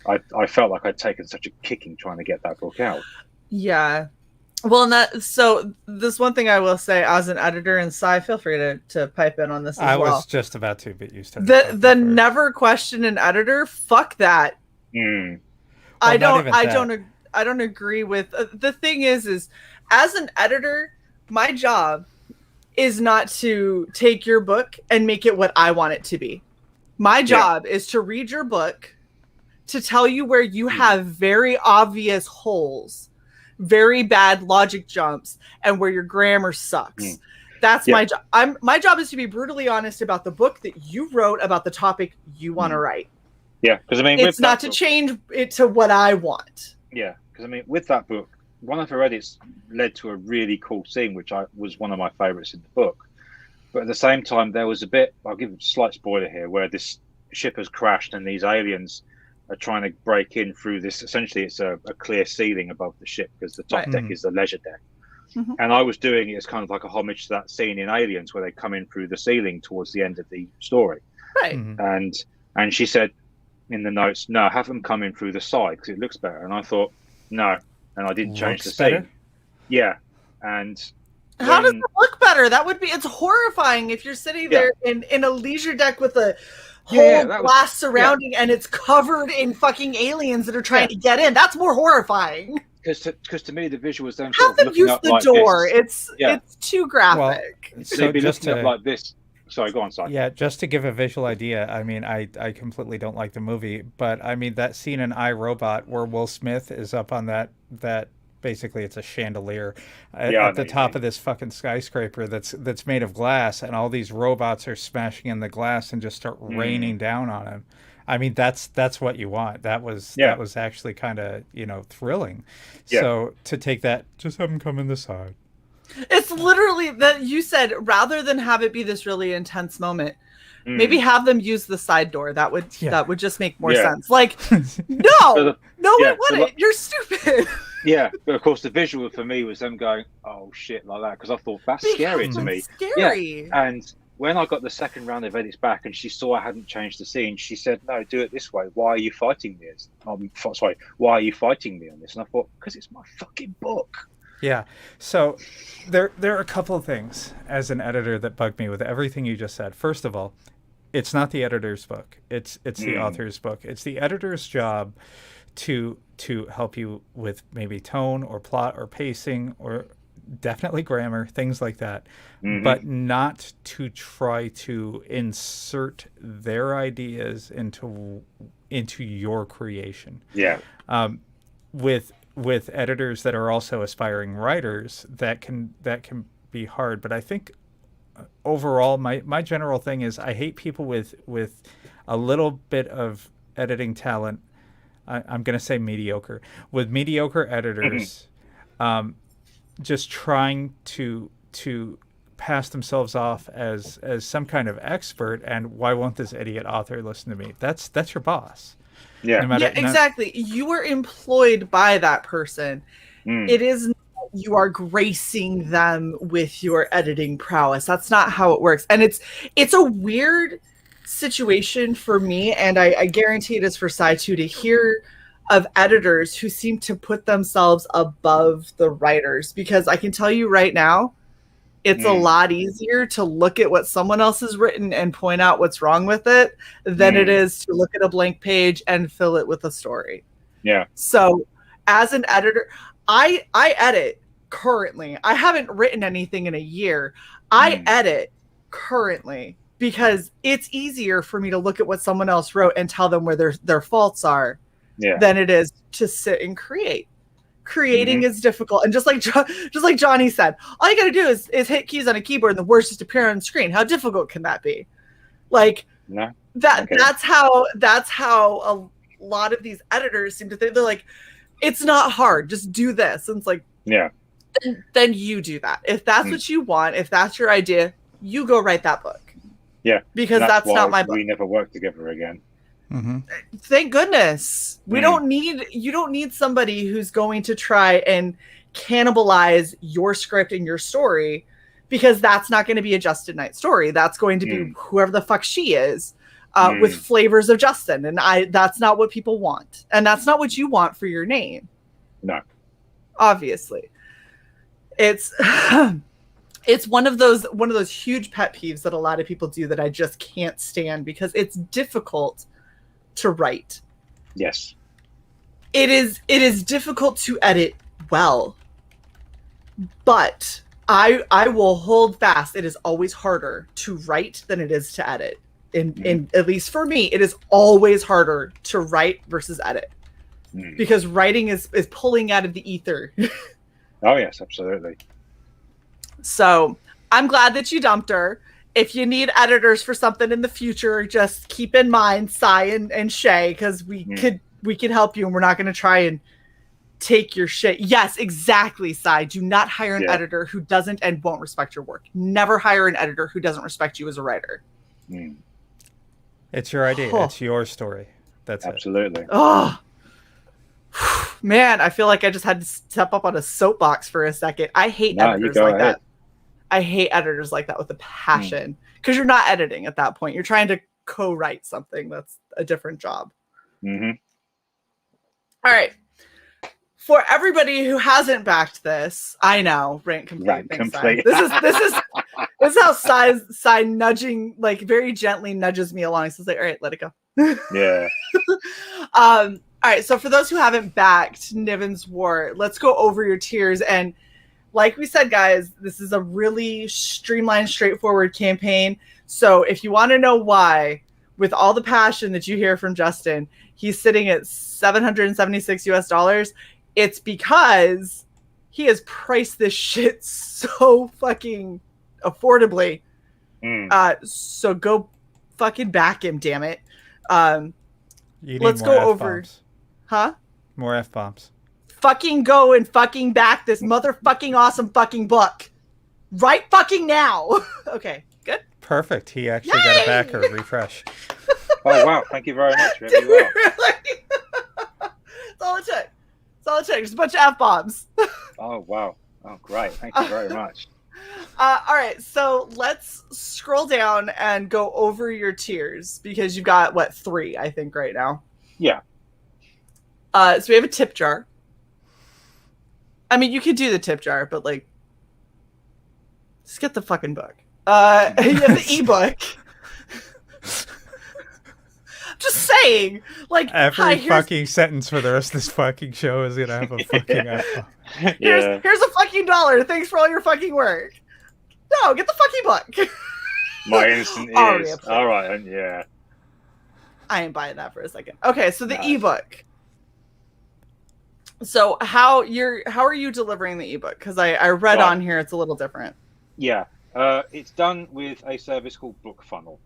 Speaker 3: I felt like I'd taken such a kicking trying to get that book out.
Speaker 1: Yeah. Well, so this one thing I will say as an editor, and Cy, feel free to pipe in on this as well.
Speaker 2: I was just about to, but you said
Speaker 1: the never question an editor. Fuck that.
Speaker 3: Mm.
Speaker 1: I don't agree with the thing is as an editor, my job is not to take your book and make it what I want it to be. My job is to read your book, to tell you where you have very obvious holes, very bad logic jumps, and where your grammar sucks. That's my job. My job is to be brutally honest about the book that you wrote, about the topic you want to write.
Speaker 3: Yeah, because I mean,
Speaker 1: it's not to change it to what I want.
Speaker 3: Yeah, because I mean, with that book, one of her edits led to a really cool scene, which was one of my favorites in the book. But at the same time, there was a bit, I'll give a slight spoiler here, where this ship has crashed and these aliens are trying to break in through this. Essentially, it's a clear ceiling above the ship, because the top deck is the leisure deck. And I was doing it as kind of like a homage to that scene in Aliens where they come in through the ceiling towards the end of the story.
Speaker 1: Right.
Speaker 3: And she said in the notes, no, have them come in through the side because it looks better. And I thought, no. And I didn't change the scene. Better? Yeah. And
Speaker 1: how does it look better? It's horrifying if you're sitting there in a leisure deck with a whole glass surrounding and it's covered in fucking aliens that are trying to get in. That's more horrifying.
Speaker 3: Because to me, the visual is them
Speaker 1: have them use the door. It's too graphic.
Speaker 3: Well, so they'd be looking up like this. Sorry, go on, Simon.
Speaker 2: Yeah, just to give a visual idea, I mean, I completely don't like the movie, but I mean, that scene in iRobot where Will Smith is up on that basically it's a chandelier at the top of this fucking skyscraper that's made of glass, and all these robots are smashing in the glass and just start raining down on him. I mean, that's what you want. That was actually kind of, thrilling. Yeah. So to take that, just have him come in the side.
Speaker 1: It's literally that you said, rather than have it be this really intense moment, maybe have them use the side door. That would just make more sense. Like, no, it wouldn't. You're stupid.
Speaker 3: Yeah, but of course the visual for me was them going, "Oh shit," like that, because I thought that's scary to me.
Speaker 1: Scary.
Speaker 3: Yeah. And when I got the second round of edits back, and she saw I hadn't changed the scene, she said, "No, do it this way. Why are you fighting me? Why are you fighting me on this?" And I thought, because it's my fucking book.
Speaker 2: Yeah. So there are a couple of things as an editor that bug me with everything you just said. First of all, it's not the editor's book. It's the author's book. It's the editor's job to help you with maybe tone or plot or pacing or definitely grammar, things like that, but not to try to insert their ideas into your creation.
Speaker 3: Yeah.
Speaker 2: With editors that are also aspiring writers, that can be hard. But I think overall, my general thing is I hate people with a little bit of editing talent. I'm going to say mediocre. With mediocre editors, just trying to pass themselves off as some kind of expert, and why won't this idiot author listen to me? That's your boss.
Speaker 3: Yeah.
Speaker 2: No matter,
Speaker 1: Exactly. You are employed by that person.
Speaker 3: Mm.
Speaker 1: It is not you are gracing them with your editing prowess. That's not how it works. And it's a weird situation for me, and I guarantee it is for CY too, to hear of editors who seem to put themselves above the writers, because I can tell you right now, it's a lot easier to look at what someone else has written and point out what's wrong with it than it is to look at a blank page and fill it with a story.
Speaker 3: Yeah.
Speaker 1: So as an editor, I edit currently. I haven't written anything in a year. I edit currently because it's easier for me to look at what someone else wrote and tell them where their faults are than it is to sit and create. Creating is difficult, and just like Johnny said, all you got to do is hit keys on a keyboard, and the words just appear on the screen. How difficult can that be? Like that's how a lot of these editors seem to think. They're like, it's not hard, just do this, and it's like, then you do that. If that's what you want, if that's your idea, you go write that book. Yeah, because that's not my book.
Speaker 3: We never work together again.
Speaker 1: Thank goodness. You don't need somebody who's going to try and cannibalize your script and your story, because that's not going to be a Justin Knight story. That's going to be whoever the fuck she is, with flavors of Justin. And that's not what people want. And that's not what you want for your name.
Speaker 3: No.
Speaker 1: Obviously. It's it's one of those huge pet peeves that a lot of people do that I just can't stand, because it's difficult to write.
Speaker 3: Yes.
Speaker 1: It is difficult to edit well. But I will hold fast. It is always harder to write than it is to edit. In at least for me, it is always harder to write versus edit. Because writing is pulling out of the ether.
Speaker 3: Oh yes, absolutely.
Speaker 1: So I'm glad that you dumped her. If you need editors for something in the future, just keep in mind CY and Shae, because we could help you, and we're not going to try and take your shit. Yes, exactly, CY. Do not hire an editor who doesn't and won't respect your work. Never hire an editor who doesn't respect you as a writer.
Speaker 2: It's your idea. It's your story. That's
Speaker 3: absolutely.
Speaker 1: Oh, man, I feel like I just had to step up on a soapbox for a second. I hate editors like that. I hate editors like that with a passion, because you're not editing at that point. You're trying to co-write something. That's a different job. All right. For everybody who hasn't backed this, I know, rant complete. This is how CY nudging, like very gently nudges me along. So it's like, all right, let it go.
Speaker 3: Yeah.
Speaker 1: All right. So for those who haven't backed Nivens War, let's go over your tiers. And like we said, guys, this is a really streamlined, straightforward campaign. So if you want to know why, with all the passion that you hear from Justin, he's sitting at $776 US, it's because he has priced this shit so fucking affordably. So go fucking back him, damn it.
Speaker 2: Let's go over.
Speaker 1: Huh?
Speaker 2: More F-bombs.
Speaker 1: Fucking go and fucking back this motherfucking awesome fucking book right fucking now. Okay, good.
Speaker 2: Perfect. He actually got a backer. Refresh.
Speaker 3: Oh wow! Thank you very much. Really well.
Speaker 1: That's all it took. That's all it took. Just a bunch of F-bombs.
Speaker 3: Oh wow! Oh great! Thank you very much.
Speaker 1: All right, so let's scroll down and go over your tiers, because you've got what, 3, I think, right now.
Speaker 3: Yeah.
Speaker 1: So we have a tip jar. I mean, you could do the tip jar, but like, just get the fucking book. You have the ebook. Just saying, like,
Speaker 2: every fucking sentence for the rest of this fucking show is gonna have a fucking F-bomb.
Speaker 1: Here's a fucking $1. Thanks for all your fucking work. No, get the fucking book.
Speaker 3: My instant is all right. Yeah.
Speaker 1: I ain't buying that for a second. Okay, so the ebook. So how are you delivering the ebook? Because I read on here it's a little different.
Speaker 3: Yeah, it's done with a service called bookfunnel,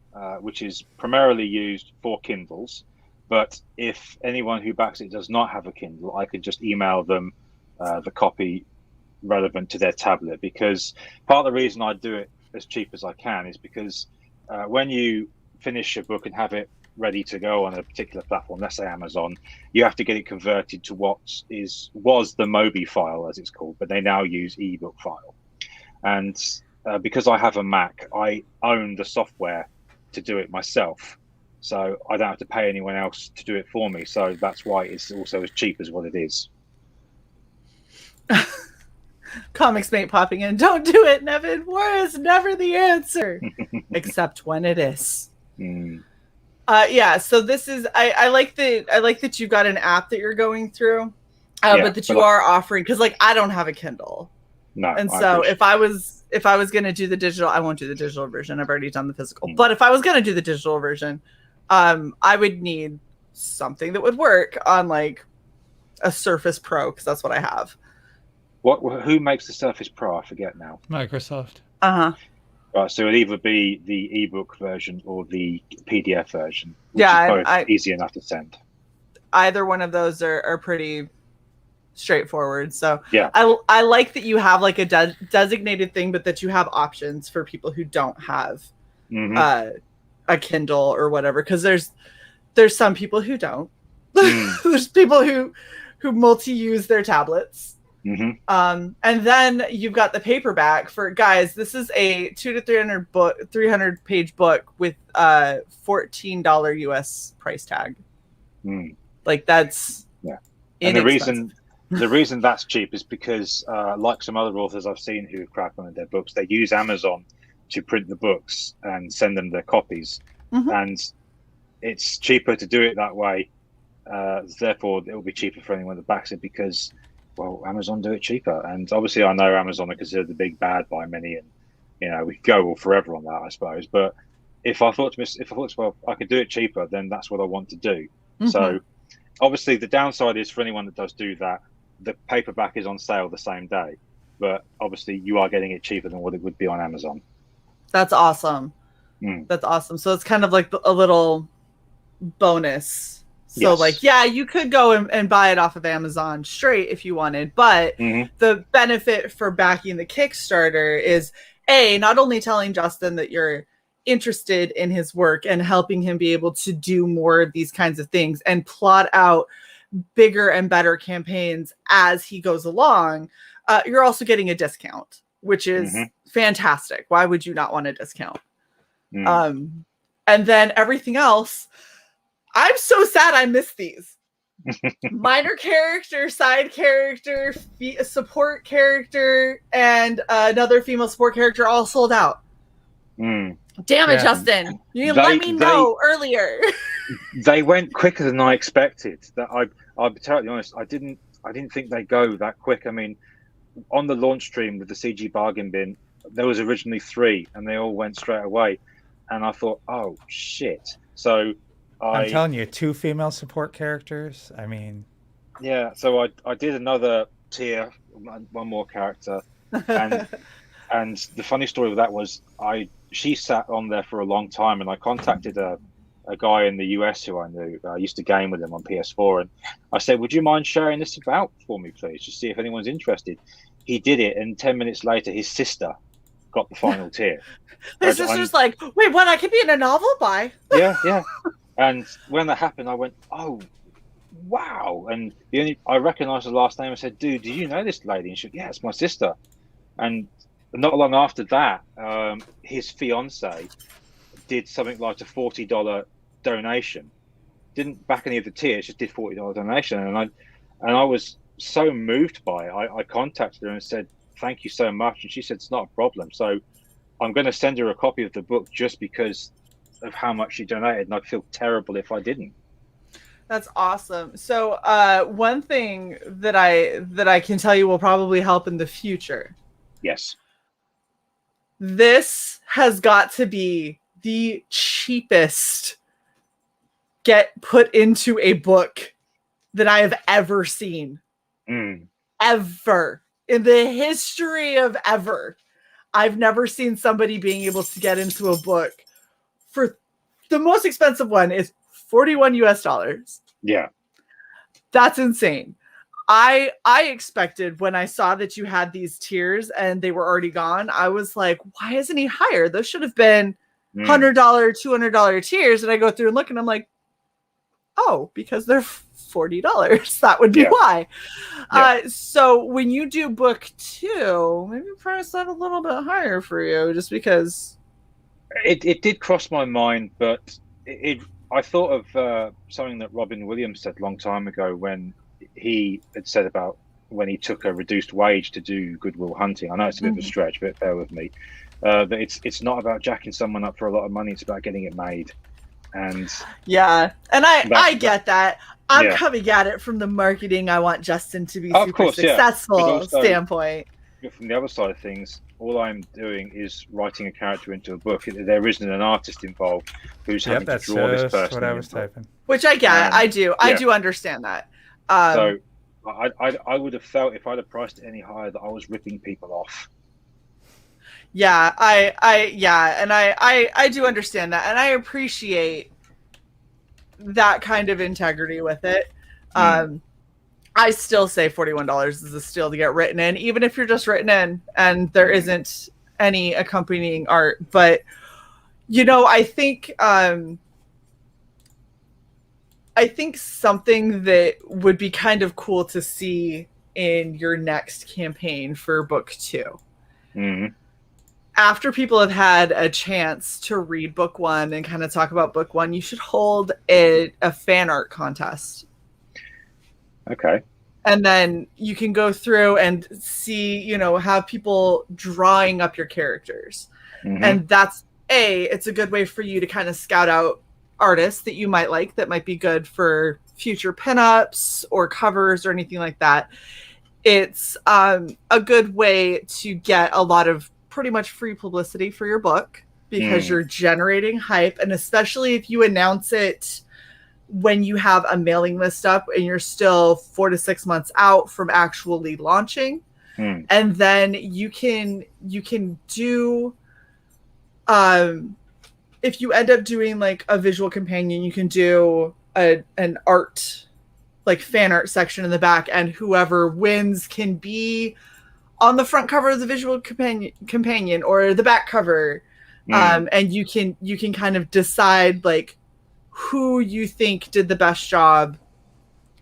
Speaker 3: which is primarily used for Kindles. But if anyone who backs it does not have a Kindle, I can just email them the copy relevant to their tablet. Because part of the reason I do it as cheap as I can is because when you finish a book and have it ready to go on a particular platform, let's say Amazon, you have to get it converted to what was the Mobi file, as it's called, but they now use ebook file. And because I have a Mac, I own the software to do it myself. So I don't have to pay anyone else to do it for me. So that's why it's also as cheap as what it is.
Speaker 1: Comics Mate popping in. Don't do it, Niven. War is never the answer, except when it is. Yeah. So this is. I like that you got an app that you're going through, but that you are offering, because like I don't have a Kindle.
Speaker 3: No.
Speaker 1: And so if I was gonna do the digital, I won't do the digital version. I've already done the physical. But if I was gonna do the digital version, I would need something that would work on like a Surface Pro, because that's what I have.
Speaker 3: Who makes the Surface Pro? I forget now.
Speaker 2: Microsoft.
Speaker 3: Right, so it'd either be the ebook version or the PDF version. Which
Speaker 1: yeah,
Speaker 3: is both easy enough to send.
Speaker 1: Either one of those are pretty straightforward. So
Speaker 3: yeah,
Speaker 1: I like that you have like a designated thing, but that you have options for people who don't have a Kindle or whatever. Because there's some people who don't. There's people who multi-use their tablets. And then you've got the paperback for guys. This is a 200 to 300 page book with $14 US price tag. Like that's
Speaker 3: and the reason that's cheap is because like some other authors I've seen who crowdfunded their books, they use Amazon to print the books and send them their copies, and it's cheaper to do it that way. Therefore, it will be cheaper for anyone that backs it because, well, Amazon do it cheaper. And obviously, I know Amazon are considered the big bad by many, and we could go forever on that, I suppose. But if I thought, well, I could do it cheaper, then that's what I want to do. So, obviously, the downside is for anyone that does do that, the paperback is on sale the same day. But obviously, you are getting it cheaper than what it would be on Amazon.
Speaker 1: That's awesome. That's awesome. So it's kind of like a little bonus. So like, yeah, you could go and buy it off of Amazon straight if you wanted, but the benefit for backing the Kickstarter is not only telling Justin that you're interested in his work and helping him be able to do more of these kinds of things and plot out bigger and better campaigns as he goes along. You're also getting a discount, which is fantastic. Why would you not want a discount? And then everything else, I'm so sad I missed these. Minor character, side character, support character, and another female support character all sold out. Damn it, Justin. You didn't let me know earlier.
Speaker 3: They went quicker than I expected. I'll be totally honest, I didn't think they'd go that quick. I mean, on the launch stream with the CG bargain bin, there was originally 3 and they all went straight away. And I thought, oh shit. So
Speaker 2: I'm telling you, 2 female support characters. I mean,
Speaker 3: yeah. So I did another tier, one more character, and the funny story with that was she sat on there for a long time, and I contacted a guy in the US who I knew. I used to game with him on PS4, and I said, "Would you mind sharing this about for me, please, to see if anyone's interested?" He did it, and 10 minutes later, his sister got the final tier.
Speaker 1: His sister's like, "Wait, what? I could be in a novel? Bye."
Speaker 3: Yeah. And when that happened, I went, "Oh, wow!" And I recognized the last name. I said, "Dude, do you know this lady?" And she said, "Yeah, it's my sister." And not long after that, his fiance did something like a $40 donation. Didn't back any of the tiers, just did $40 donation. And I was so moved by it. I contacted her and said, "Thank you so much." And she said, "It's not a problem." So I'm going to send her a copy of the book just because of how much she donated, and I'd feel terrible if I didn't.
Speaker 1: That's awesome. So one thing that I can tell you will probably help in the future.
Speaker 3: Yes.
Speaker 1: This has got to be the cheapest get put into a book that I have ever seen. Ever. In the history of ever. I've never seen somebody being able to get into a book for the most expensive one is $41 US.
Speaker 3: Yeah.
Speaker 1: That's insane. I expected when I saw that you had these tiers and they were already gone, I was like, why isn't he higher? Those should have been $100, $200 tiers. And I go through and look and I'm like, oh, because they're $40. That would be why. So when you do book 2, maybe price that a little bit higher for you, just because.
Speaker 3: It did cross my mind, but I thought of something that Robin Williams said a long time ago when he had said about when he took a reduced wage to do Good Will Hunting. I know it's a bit of a stretch, but bear with me. That it's not about jacking someone up for a lot of money; it's about getting it made. And
Speaker 1: and I get that. I'm coming at it from the marketing. I want Justin to be super successful standpoint.
Speaker 3: From the other side of things, all I'm doing is writing a character into a book. There isn't an artist involved who's having to draw this person.
Speaker 2: What I was typing.
Speaker 1: Which I get. I do understand that.
Speaker 3: So I would have felt if I'd have priced it any higher that I was ripping people off.
Speaker 1: Yeah, I do understand that, and I appreciate that kind of integrity with it. I still say $41 is a steal to get written in, even if you're just written in and there isn't any accompanying art. But I think something that would be kind of cool to see in your next campaign for book 2. After people have had a chance to read book 1 and kind of talk about book 1, you should hold a fan art contest.
Speaker 3: Okay.
Speaker 1: And then you can go through and see, have people drawing up your characters. And that's it's a good way for you to kind of scout out artists that you might like that might be good for future pinups or covers or anything like that. It's a good way to get a lot of pretty much free publicity for your book because you're generating hype, and especially if you announce it when you have a mailing list up and you're still 4 to 6 months out from actually launching. And then you can do if you end up doing like a visual companion, you can do an art, like fan art section in the back, and whoever wins can be on the front cover of the visual companion or the back cover. And you can kind of decide like who you think did the best job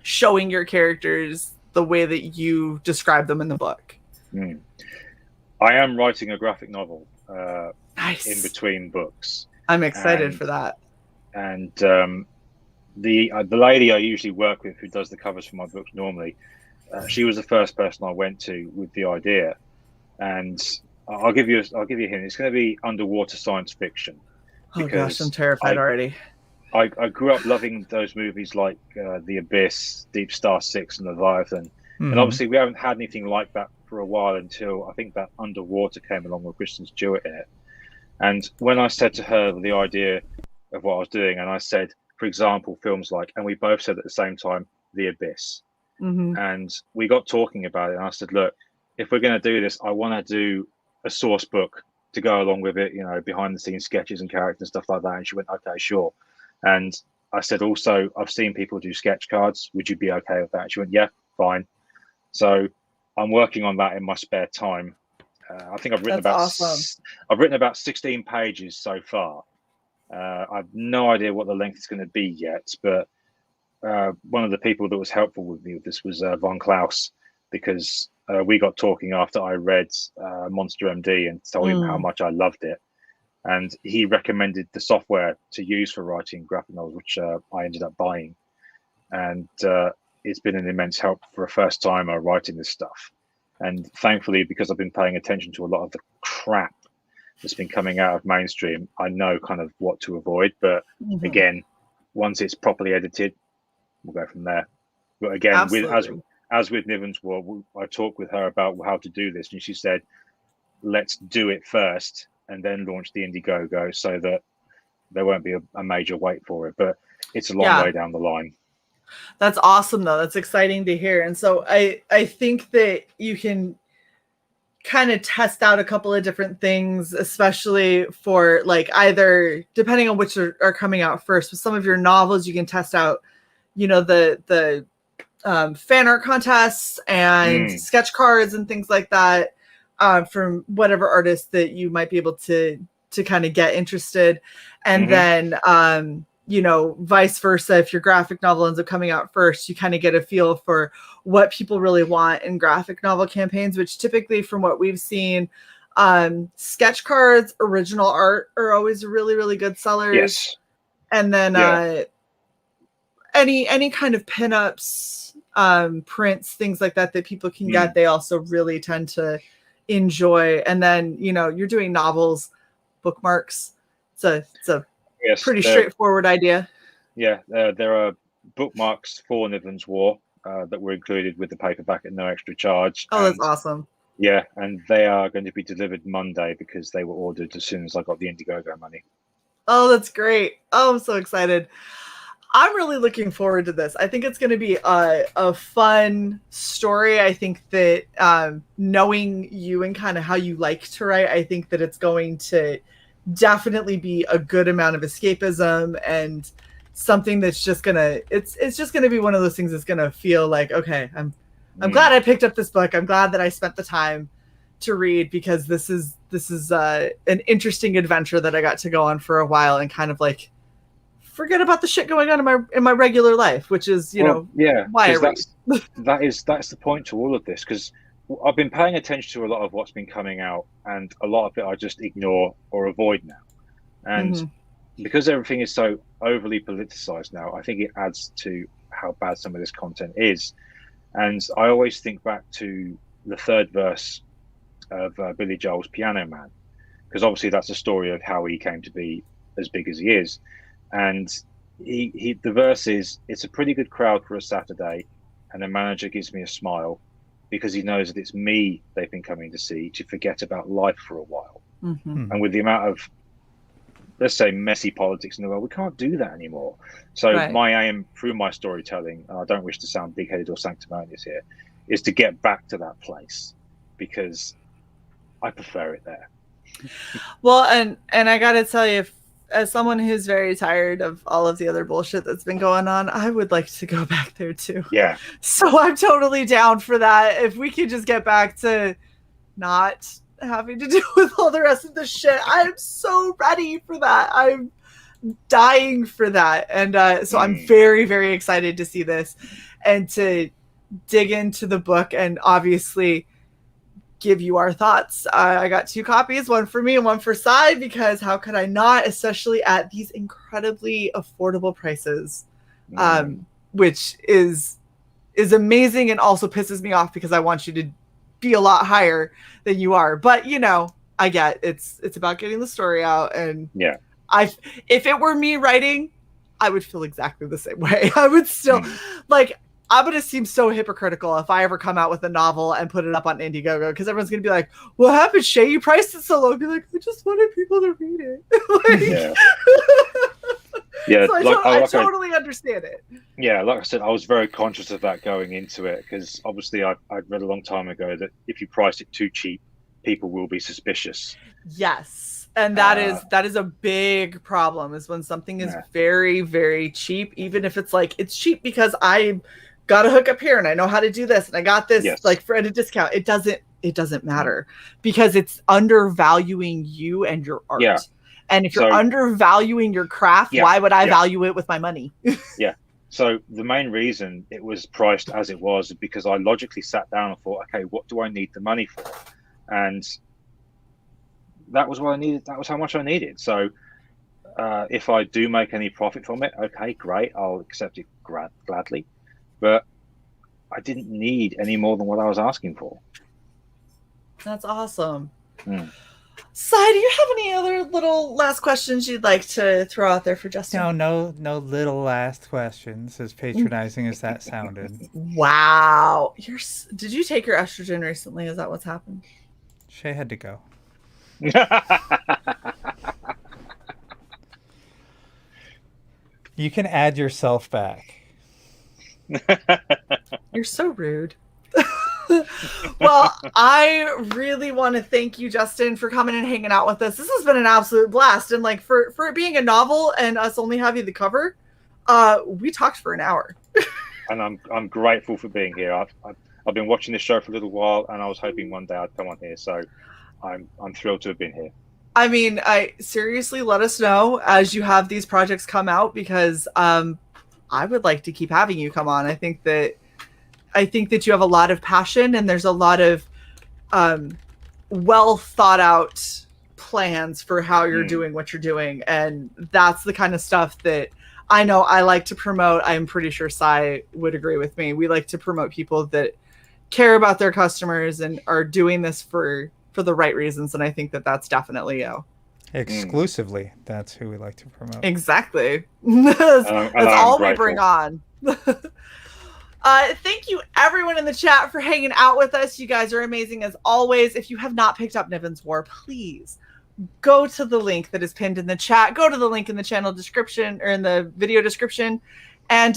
Speaker 1: showing your characters the way that you describe them in the book.
Speaker 3: I am writing a graphic novel
Speaker 1: nice.
Speaker 3: In between books.
Speaker 1: I'm excited for that.
Speaker 3: And the lady I usually work with who does the covers for my books normally, she was the first person I went to with the idea. And I'll give you a hint. It's going to be underwater science fiction.
Speaker 1: Oh gosh, I'm terrified already.
Speaker 3: I grew up loving those movies like The Abyss, Deep Star 6, and Leviathan. And obviously we haven't had anything like that for a while until I think that Underwater came along with Kristen Stewart in it. And when I said to her the idea of what I was doing, and I said, for example, films like, and we both said at the same time, The Abyss. And we got talking about it, and I said, look, if we're going to do this, I want to do a source book to go along with it, behind the scenes sketches and characters and stuff like that. And she went, okay, sure. And I said, also, I've seen people do sketch cards. Would you be okay with that? And she went, yeah, fine. So I'm working on that in my spare time. I think I've written about 16 pages so far. I've no idea what the length is going to be yet, but one of the people that was helpful with me with this was Von Klaus, because we got talking after I read Monster MD and told him how much I loved it. And he recommended the software to use for writing graphic novels, which I ended up buying. And it's been an immense help for a first timer writing this stuff. And thankfully, because I've been paying attention to a lot of the crap that's been coming out of mainstream, I know kind of what to avoid. But again, once it's properly edited, we'll go from there. But again, as with Nivens War, I talked with her about how to do this, and she said, let's do it first and then launch the Indiegogo so that there won't be a major wait for it. But it's a long way down the line.
Speaker 1: That's awesome, though. That's exciting to hear. And so I think that you can kind of test out a couple of different things, especially for like either depending on which are coming out first. With some of your novels, you can test out, the fan art contests and sketch cards and things like that from whatever artist that you might be able to kind of get interested. And then, you know, vice versa, if your graphic novel ends up coming out first, you kind of get a feel for what people really want in graphic novel campaigns, which typically from what we've seen, sketch cards, original art are always really, really good sellers.
Speaker 3: Yes.
Speaker 1: And then any kind of pinups, prints, things like that people can get, they also really tend to enjoy. And then, you know, you're doing novels, bookmarks. It's a pretty straightforward idea.
Speaker 3: Yeah, there are bookmarks for Nivens War that were included with the paperback at no extra charge.
Speaker 1: Oh, that's awesome.
Speaker 3: Yeah, and they are going to be delivered Monday because they were ordered as soon as I got the Indiegogo money.
Speaker 1: Oh, that's great. Oh, I'm so excited. I'm really looking forward to this. I think it's going to be a fun story. I think that knowing you and kind of how you like to write, I think that it's going to definitely be a good amount of escapism and something that's just gonna it's just gonna be one of those things that's gonna feel like, okay, I'm glad I picked up this book. I'm glad that I spent the time to read, because this is an interesting adventure that I got to go on for a while and kind of like forget about the shit going on in my regular life, which is, you know, why I read.
Speaker 3: That's the point to all of this, because I've been paying attention to a lot of what's been coming out, and a lot of it I just ignore or avoid now. And because everything is so overly politicized now, I think it adds to how bad some of this content is. And I always think back to the third verse of Billy Joel's Piano Man, because obviously that's a story of how he came to be as big as he is. And the verse is, "It's a pretty good crowd for a Saturday, and the manager gives me a smile, because he knows that it's me they've been coming to see to forget about life for a while." And with the amount of, let's say, messy politics in the world, we can't do that anymore. So my aim through my storytelling, and I don't wish to sound big-headed or sanctimonious here, is to get back to that place, because I prefer it there.
Speaker 1: Well, and I gotta tell you, as someone who's very tired of all of the other bullshit that's been going on, I would like to go back there too.
Speaker 3: Yeah.
Speaker 1: So I'm totally down for that. If we could just get back to not having to deal with all the rest of the shit, I'm so ready for that. I'm dying for that. And so I'm very, very excited to see this and to dig into the book and obviously give you our thoughts. I got 2 copies, one for me and one for CY, because how could I not, especially at these incredibly affordable prices, which is amazing and also pisses me off because I want you to be a lot higher than you are. But, you know, I get it's about getting the story out. And if it were me writing, I would feel exactly the same way. I would still like, I'm going to seem so hypocritical if I ever come out with a novel and put it up on Indiegogo, because everyone's going to be like, "What happened, Shae? You priced it so low." I'd be like, "I just wanted people to read it." So I totally understand it.
Speaker 3: Yeah, like I said, I was very conscious of that going into it, because obviously I'd read a long time ago that if you price it too cheap, people will be suspicious.
Speaker 1: Yes. And that is a big problem, is when something is very, very cheap, even if it's like, it's cheap because I got a hook up here and I know how to do this and I got this like for at a discount. It doesn't matter, because it's undervaluing you and your art. Yeah. And if you're undervaluing your craft, why would I value it with my money?
Speaker 3: So the main reason it was priced as it was because I logically sat down and thought, okay, what do I need the money for? And that was what I needed. That was how much I needed. So if I do make any profit from it, okay, great. I'll accept it gladly. But I didn't need any more than what I was asking for.
Speaker 1: That's awesome. CY, do you have any other little last questions you'd like to throw out there for Justin?
Speaker 2: No little last questions, as patronizing as that sounded.
Speaker 1: Wow. Did you take your estrogen recently? Is that what's happened?
Speaker 2: Shae had to go. You can add yourself back.
Speaker 1: You're so rude. Well, I really want to thank you, Justin, for coming and hanging out with us. This has been an absolute blast. And like for it being a novel and us only having the cover, we talked for an hour.
Speaker 3: and I'm grateful for being here. I've been watching this show for a little while, and I was hoping one day I'd come on here. So I'm thrilled to have been here.
Speaker 1: I mean, I seriously, let us know as you have these projects come out, because I would like to keep having you come on. I think that you have a lot of passion, and there's a lot of well thought out plans for how you're doing what you're doing, and that's the kind of stuff that I know I like to promote. I'm pretty sure CY would agree with me. We like to promote people that care about their customers and are doing this for the right reasons, and I think that that's definitely you.
Speaker 2: Exclusively, that's who we like to promote.
Speaker 1: Exactly. That's all we bring on. Thank you everyone in the chat for hanging out with us. You guys are amazing as always. If you have not picked up Nivens War, please go to the link that is pinned in the chat. Go to the link in the channel description or in the video description and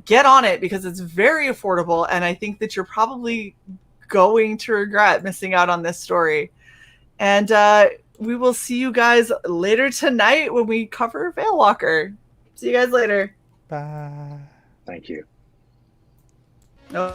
Speaker 1: get on it, because it's very affordable. And I think that you're probably going to regret missing out on this story. And we will see you guys later tonight when we cover Veilwalker. See you guys later.
Speaker 2: Bye.
Speaker 3: Thank you.
Speaker 1: No.